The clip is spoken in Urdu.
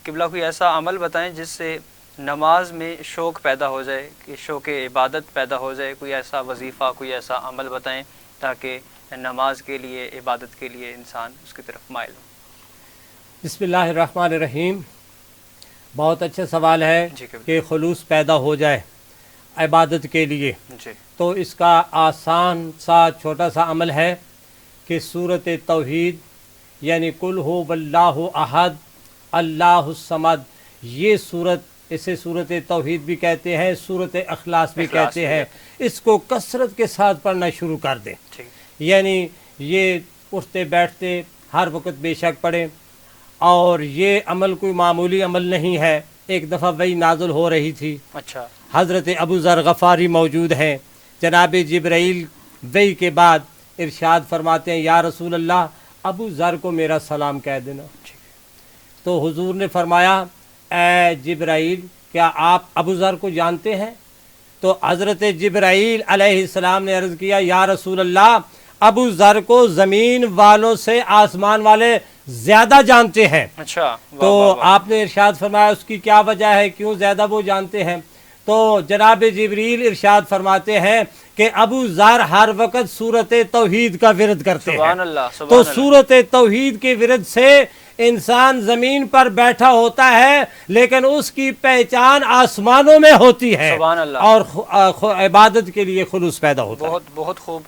قبلہ کوئی ایسا عمل بتائیں جس سے نماز میں شوق پیدا ہو جائے، کہ شوق عبادت پیدا ہو جائے، کوئی ایسا وظیفہ، کوئی ایسا عمل بتائیں تاکہ نماز کے لیے، عبادت کے لیے انسان اس کی طرف مائل ہو۔ بسم اللہ الرحمن الرحیم۔ بہت اچھا سوال ہے جی کہ خلوص پیدا ہو جائے عبادت کے لیے، جی تو اس کا آسان سا چھوٹا سا عمل ہے کہ سورۃ توحید یعنی قل ھو اللہ احد اللہ الصمد، یہ سورت، اسے سورۃ توحید بھی کہتے ہیں، سورۃ اخلاص بھی اخلاص کہتے بھی ہیں، اس کو کثرت کے ساتھ پڑھنا شروع کر دیں۔ ٹھیک، یعنی یہ اٹھتے بیٹھتے ہر وقت بے شک پڑھیں، اور یہ عمل کوئی معمولی عمل نہیں ہے۔ ایک دفعہ وحی نازل ہو رہی تھی، اچھا، حضرت ابو ذر غفاری موجود ہیں، جناب جبرائیل وحی کے بعد ارشاد فرماتے ہیں یا رسول اللہ ابو ذر کو میرا سلام کہہ دینا۔ ٹھیک، تو حضور نے فرمایا اے جبرائیل کیا آپ ابو ذر کو جانتے ہیں؟ تو حضرت جبرائیل علیہ السلام نے عرض کیا یا رسول اللہ ابو ذر کو زمین والوں سے آسمان والے زیادہ جانتے ہیں۔ اچھا، واہ تو واہ واہ، آپ نے ارشاد فرمایا اس کی کیا وجہ ہے، کیوں زیادہ وہ جانتے ہیں؟ تو جناب جبریل ارشاد فرماتے ہیں کہ ابو ذر ہر وقت سورۃ توحید کا ورد کرتے ہیں۔ سبحان اللہ، تو سبحان اللہ، سورۃ توحید کے ورد سے انسان زمین پر بیٹھا ہوتا ہے لیکن اس کی پہچان آسمانوں میں ہوتی ہے، سبحان اللہ، اور عبادت کے لیے خلوص پیدا ہوتا ہے۔ بہت بہت خوب۔